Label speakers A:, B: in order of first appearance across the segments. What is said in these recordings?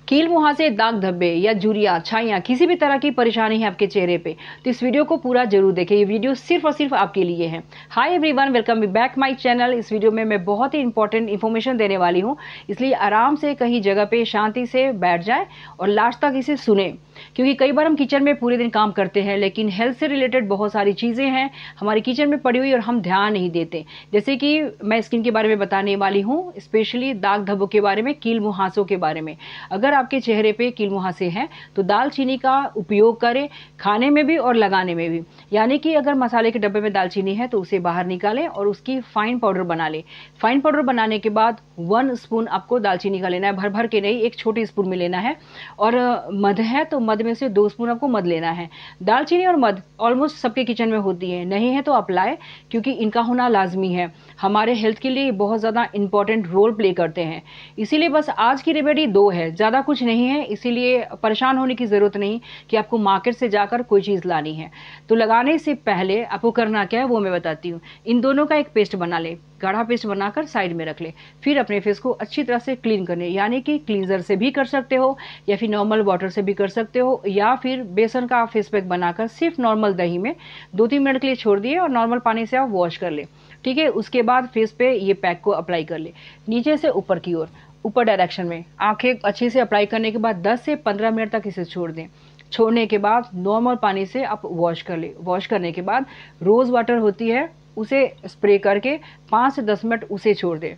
A: कील मुहासे, दाग धब्बे या झुर्रियां, छाइयां, किसी भी तरह की परेशानी है आपके चेहरे पे, तो इस वीडियो को पूरा जरूर देखें। ये वीडियो सिर्फ और सिर्फ आपके लिए है। Hi everyone, welcome back my channel. इस वीडियो में मैं बहुत ही इंपॉर्टेंट इन्फॉर्मेशन देने वाली हूँ, इसलिए आराम से कहीं जगह पे शांति से बैठ जाए और लास्ट तक इसे सुने, क्योंकि कई बार हम किचन में पूरे दिन काम करते हैं लेकिन हेल्थ से रिलेटेड बहुत सारी चीज़ें हैं हमारी किचन में पड़ी हुई और हम ध्यान नहीं देते। जैसे कि मैं स्किन के बारे में बताने वाली हूँ, स्पेशली दाग धब्बों के बारे में, कील मुहासों के बारे में। अगर आपके चेहरे पे कील मुहासे हैं तो दालचीनी का उपयोग करें, खाने में भी और लगाने में भी। यानी कि अगर मसाले के डब्बे में दालचीनी है तो उसे बाहर निकालें और उसकी फाइन पाउडर बना लें। फाइन पाउडर बनाने के बाद 1 स्पून आपको दालचीनी का लेना है, भर भर के नहीं, एक छोटी स्पून में लेना है। और मध है तो मध में से 2 स्पून आपको मध लेना है। दालचीनी और मध ऑलमोस्ट सबके किचन में होती है, नहीं है तो आप लाएं, क्योंकि इनका होना लाजमी है। हमारे हेल्थ के लिए बहुत ज़्यादा इंपॉर्टेंट रोल प्ले करते हैं। इसीलिए बस आज की रेमेडी 2 है, ज़्यादा कुछ नहीं है, इसीलिए परेशान होने की ज़रूरत नहीं कि आपको मार्केट से जाकर कोई चीज़ लानी है। तो लगाने से पहले आपको करना क्या है वो मैं बताती हूँ। इन दोनों का एक पेस्ट बना ले, गाढ़ा पेस्ट बनाकर साइड में रख ले। फिर अपने फेस को अच्छी तरह से क्लीन करने, यानी कि क्लींजर से भी कर सकते हो या फिर नॉर्मल वाटर से भी कर सकते हो, या फिर बेसन का फेस पैक बनाकर सिर्फ नॉर्मल दही में 2-3 मिनट के लिए छोड़ दिए और नॉर्मल पानी से आप वॉश कर ले। ठीक है, उसके बाद फेस पे ये पैक को अप्लाई कर ले, नीचे से ऊपर की ओर, ऊपर डायरेक्शन में। आंखें अच्छे से अप्लाई करने के बाद 10 से 15 मिनट तक इसे छोड़ दें। छोड़ने के बाद नॉर्मल पानी से आप वॉश कर ले। वॉश करने के बाद रोज़ वाटर होती है, उसे स्प्रे करके 5 से 10 मिनट उसे छोड़ दें।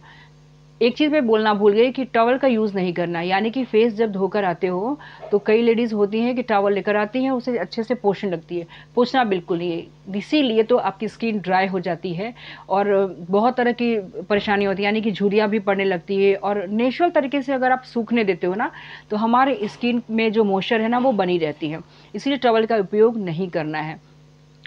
A: एक चीज़ मैं बोलना भूल गई कि टॉवल का यूज़ नहीं करना, यानी कि फेस जब धोकर आते हो तो कई लेडीज़ होती हैं कि टॉवल लेकर आती हैं, उसे अच्छे से पोंछने लगती है। पोंछना बिल्कुल नहीं है, इसीलिए तो आपकी स्किन ड्राई हो जाती है और बहुत तरह की परेशानी होती है, यानी कि झुर्रियाँ भी पड़ने लगती है। और नेचुरल तरीके से अगर आप सूखने देते हो ना, तो हमारे स्किन में जो मॉइस्चर है ना वो बनी रहती है, इसलिए टॉवल का उपयोग नहीं करना है।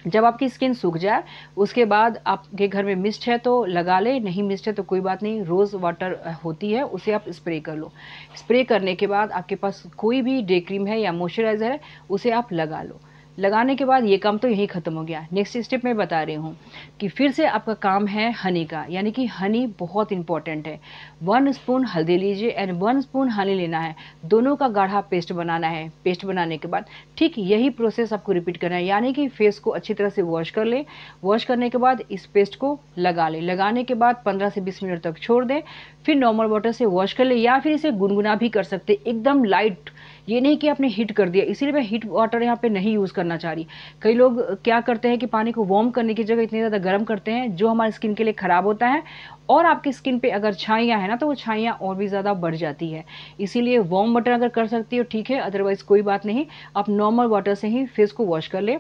A: जब आपकी स्किन सूख जाए उसके बाद आपके घर में मिस्ट है तो लगा ले, नहीं मिस्ट है तो कोई बात नहीं, रोज़ वाटर होती है उसे आप स्प्रे कर लो। स्प्रे करने के बाद आपके पास कोई भी डे क्रीम है या मॉइस्चराइज़र है उसे आप लगा लो। लगाने के बाद ये काम तो यहीं ख़त्म हो गया। नेक्स्ट स्टेप मैं बता रही हूँ कि फिर से आपका काम है हनी का, यानी कि हनी बहुत इंपॉर्टेंट है। 1 स्पून हल्दी लीजिए एंड 1 स्पून हनी लेना है, दोनों का गाढ़ा पेस्ट बनाना है। पेस्ट बनाने के बाद ठीक यही प्रोसेस आपको रिपीट करना है, यानी कि फेस को अच्छी तरह से वॉश कर ले। वॉश करने के बाद इस पेस्ट को लगा ले। लगाने के बाद 15 से 20 मिनट तक छोड़ दें, फिर नॉर्मल वाटर से वॉश कर ले, या फिर इसे गुनगुना भी कर सकते, एकदम लाइट, ये नहीं कि आपने हीट कर दिया। इसीलिए मैं हीट वाटर यहाँ पे नहीं यूज़ करना चाह रही। कई लोग क्या करते हैं कि पानी को वार्म करने की जगह इतनी ज़्यादा गर्म करते हैं, जो हमारी स्किन के लिए ख़राब होता है, और आपकी स्किन पे अगर छाइयाँ हैं ना तो वो छाइयाँ और भी ज़्यादा बढ़ जाती है। इसीलिए वार्म वाटर अगर कर सकती हो ठीक है, अदरवाइज़ कोई बात नहीं, आप नॉर्मल वाटर से ही फेस को वॉश कर ले,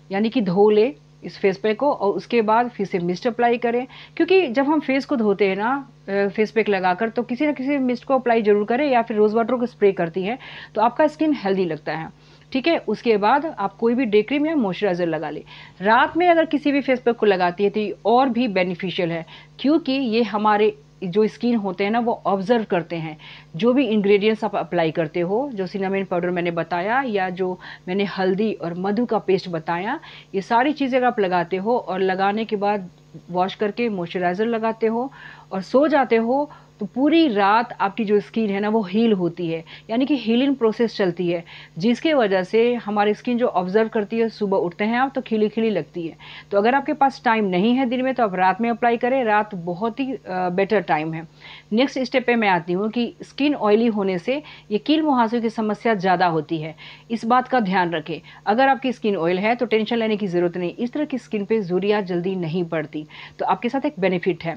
A: यानी कि धो ले इस फेस पैक को, और उसके बाद फिर से मिस्ट अप्लाई करें। क्योंकि जब हम फेस को धोते हैं ना फेस पैक लगाकर, तो किसी न किसी मिस्ट को अप्लाई जरूर करें, या फिर रोज़ वाटर को स्प्रे करती है तो आपका स्किन हेल्दी लगता है। ठीक है, उसके बाद आप कोई भी डे क्रीम या मॉइस्चराइज़र लगा ले। रात में अगर किसी भी फेस पैक को लगाती है तो ये और भी बेनिफिशियल है, क्योंकि ये हमारे जो स्किन होते हैं ना वो ऑब्जर्व करते हैं जो भी इंग्रेडिएंट्स आप अप्लाई करते हो। जो सिनामन पाउडर मैंने बताया, या जो मैंने हल्दी और मधु का पेस्ट बताया, ये सारी चीज़ें अगर आप लगाते हो और लगाने के बाद वॉश करके मॉइस्चराइज़र लगाते हो और सो जाते हो, तो पूरी रात आपकी जो स्किन है ना वो हील होती है, यानी कि हीलिंग प्रोसेस चलती है, जिसके वजह से हमारी स्किन जो ऑब्जर्व करती है, सुबह उठते हैं आप तो खिली खिली लगती है। तो अगर आपके पास टाइम नहीं है दिन में तो आप रात में अप्लाई करें, रात बहुत ही बेटर टाइम है। नेक्स्ट स्टेप पे मैं आती हूँ कि स्किन ऑयली होने से ये कील मुहासों की समस्या ज़्यादा होती है। इस बात का ध्यान रखें, अगर आपकी स्किन ऑयल है तो टेंशन लेने की ज़रूरत नहीं, इस तरह की स्किन पे झुर्रियाँ जल्दी नहीं पड़ती, तो आपके साथ एक बेनिफिट है।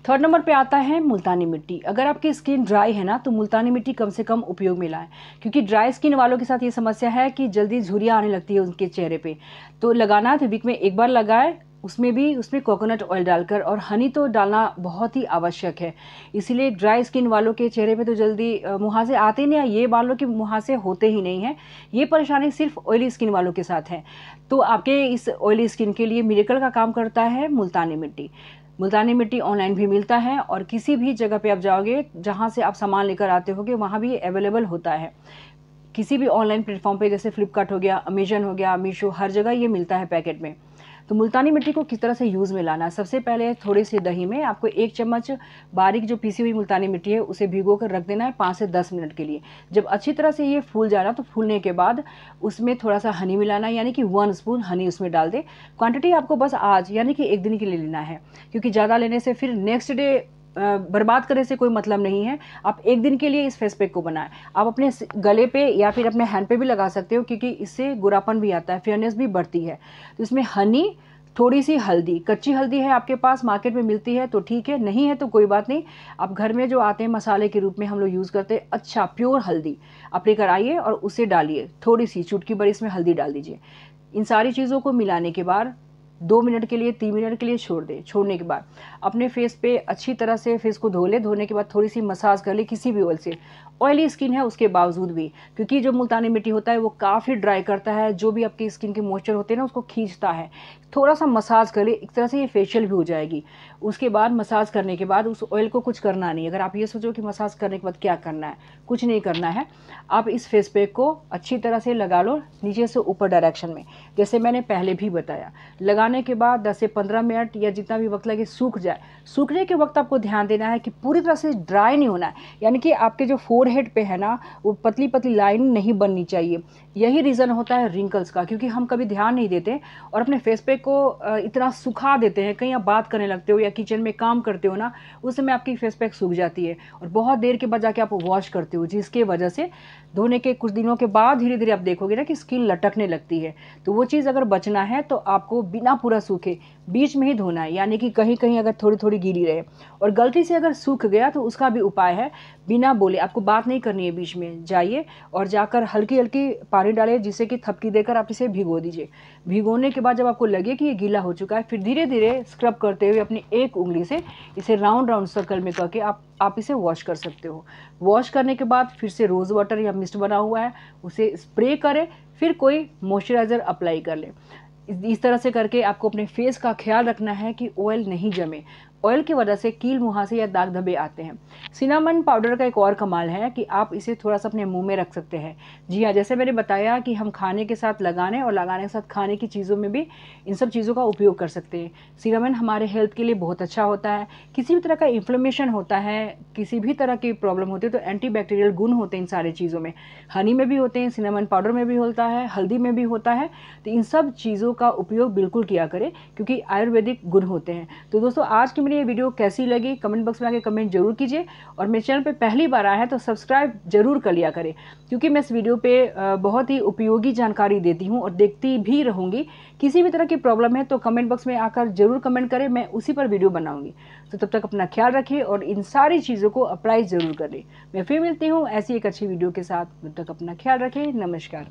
A: 3rd नंबर पे आता है मुल्तानी मिट्टी। अगर आपकी स्किन ड्राई है ना तो मुल्तानी मिट्टी कम से कम उपयोग में लाएं, क्योंकि ड्राई स्किन वालों के साथ ये समस्या है कि जल्दी झुर्रियाँ आने लगती है उनके चेहरे पे। तो लगाना तो वीक में एक बार लगाए, उसमें कोकोनट ऑयल डालकर, और हनी तो डालना बहुत ही आवश्यक है। इसीलिए ड्राई स्किन वालों के चेहरे पे तो जल्दी मुहासे आते ही नहीं है, ये मान लो कि मुहासे होते ही नहीं हैं। ये परेशानी सिर्फ ऑयली स्किन वालों के साथ है। तो आपके इस ऑयली स्किन के लिए मिरेकल का काम करता है मुल्तानी मिट्टी। मुल्तानी मिट्टी ऑनलाइन भी मिलता है, और किसी भी जगह पे आप जाओगे जहाँ से आप सामान लेकर आते होगे वहाँ भी अवेलेबल होता है। किसी भी ऑनलाइन प्लेटफॉर्म पे, जैसे फ्लिपकार्ट हो गया, अमेजन हो गया, मीशो, हर जगह ये मिलता है पैकेट में। तो मुल्तानी मिट्टी को किस तरह से यूज़ में लाना है, सबसे पहले थोड़ी सी दही में आपको 1 चम्मच बारीक जो पीसी हुई मुल्तानी मिट्टी है उसे भिगो कर रख देना है 5 से 10 मिनट के लिए। जब अच्छी तरह से ये फूल जाना, तो फूलने के बाद उसमें थोड़ा सा हनी मिलाना है, यानी कि 1 स्पून हनी उसमें डाल दे। क्वांटिटी आपको बस आज यानी कि 1 दिन के लिए लेना है, क्योंकि ज़्यादा लेने से फिर नेक्स्ट डे बर्बाद करने से कोई मतलब नहीं है। आप 1 दिन के लिए इस फेस पैक को बनाएं। आप अपने गले पे या फिर अपने हैंड पे भी लगा सकते हो, क्योंकि इससे गोरापन भी आता है, फेयरनेस भी बढ़ती है। तो इसमें हनी, थोड़ी सी हल्दी, कच्ची हल्दी है आपके पास, मार्केट में मिलती है तो ठीक है, नहीं है तो कोई बात नहीं। आप घर में जो आते हैं मसाले के रूप में हम लोग यूज़ करते हैं, अच्छा प्योर हल्दी आप लेकर आइए और उसे डालिए, थोड़ी सी चुटकी भर इसमें हल्दी डाल दीजिए। इन सारी चीज़ों को मिलाने के बाद 2 मिनट के लिए, 3 मिनट के लिए छोड़ दें। छोड़ने के बाद अपने फेस पे अच्छी तरह से फेस को धो ले। धोने के बाद थोड़ी सी मसाज कर ले किसी भी ऑयल से। ऑयली स्किन है उसके बावजूद भी, क्योंकि जो मुल्तानी मिट्टी होता है वो काफ़ी ड्राई करता है, जो भी आपकी स्किन के मॉइस्चर होते हैं ना उसको खींचता है। थोड़ा सा मसाज कर ले, एक तरह से ये फेशियल भी हो जाएगी। उसके बाद मसाज करने के बाद उस ऑयल को कुछ करना नहीं। अगर आप ये सोचो कि मसाज करने के बाद क्या करना है, कुछ नहीं करना है। आप इस फेस पैक को अच्छी तरह से लगा लो नीचे से ऊपर डायरेक्शन में, जैसे मैंने पहले भी बताया। लगाने के बाद 10 से 15 मिनट या जितना भी वक्त लगे सूख जाए। सूखने के वक्त आपको ध्यान देना है कि पूरी तरह से ड्राई नहीं होना है, यानी कि आपके जो फोरहेड पे है ना वो पतली पतली लाइन नहीं बननी चाहिए। यही रीज़न होता है रिंकल्स का, क्योंकि हम कभी ध्यान नहीं देते और अपने फेस पैक को इतना सुखा देते हैं। कहीं आप बात करने लगते हो या किचन में काम करते हो ना, उस समय आपकी फेस पैक सूख जाती है और बहुत देर के बाद जाके आप वॉश करते हो, जिसके वजह से धोने के कुछ दिनों के बाद धीरे धीरे आप देखोगे ना कि स्किन लटकने लगती है। तो वो चीज़ अगर बचना है तो आपको बिना पूरा सूखे बीच में ही धोना है, यानी कि कहीं कहीं अगर थोड़ी थोड़ी गीली रहे। और गलती से अगर सूख गया तो उसका भी उपाय है, बिना बोले आपको बात नहीं करनी है, बीच में जाइए और जाकर हल्की हल्की पानी डालिए, जिससे कि थपकी देकर आप इसे भिगो दीजिए। भिगोने के बाद जब आपको लगे कि ये गीला हो चुका है, फिर धीरे धीरे स्क्रब करते हुए अपनी एक उंगली से इसे राउंड राउंड सर्कल में करके आप इसे वॉश कर सकते हो। वॉश करने के बाद फिर से रोज़ वाटर या मिस्ट बना हुआ है उसे स्प्रे करें, फिर कोई मॉइस्चराइज़र अप्लाई कर ले। इस तरह से करके आपको अपने फेस का ख्याल रखना है कि ऑयल नहीं जमे। ऑयल की वजह से कील मुहासे या दाग धब्बे आते हैं। सिनामन पाउडर का एक और कमाल है कि आप इसे थोड़ा सा अपने मुंह में रख सकते हैं। जी हाँ, जैसे मैंने बताया कि हम खाने के साथ लगाने और लगाने के साथ खाने की चीज़ों में भी इन सब चीज़ों का उपयोग कर सकते हैं। सिनामन हमारे हेल्थ के लिए बहुत अच्छा होता है। किसी भी तरह का इन्फ्लेमेशन होता है, किसी भी तरह की प्रॉब्लम होती है तो एंटीबैक्टीरियल गुण होते हैं इन सारी चीज़ों में। हनी में भी होते हैं, सिनामन पाउडर में भी होता है, हल्दी में भी होता है। तो इन सब चीज़ों का उपयोग बिल्कुल किया करें, क्योंकि आयुर्वेदिक गुण होते हैं। तो दोस्तों, आज की ये वीडियो कैसी लगी कमेंट बॉक्स में आके कमेंट जरूर कीजिए, और मेरे चैनल पे पहली बार आया है तो सब्सक्राइब जरूर कर लिया करें, क्योंकि मैं इस वीडियो पे बहुत ही उपयोगी जानकारी देती हूँ और देखती भी रहूँगी। किसी भी तरह की प्रॉब्लम है तो कमेंट बॉक्स में आकर जरूर कमेंट करें, मैं उसी पर वीडियो बनाऊँगी। तो तब तक अपना ख्याल रखिए और इन सारी चीज़ों को अप्लाई ज़रूर करें। मैं फिर मिलती हूँ ऐसी एक अच्छी वीडियो के साथ, तब तक अपना ख्याल रखें। नमस्कार।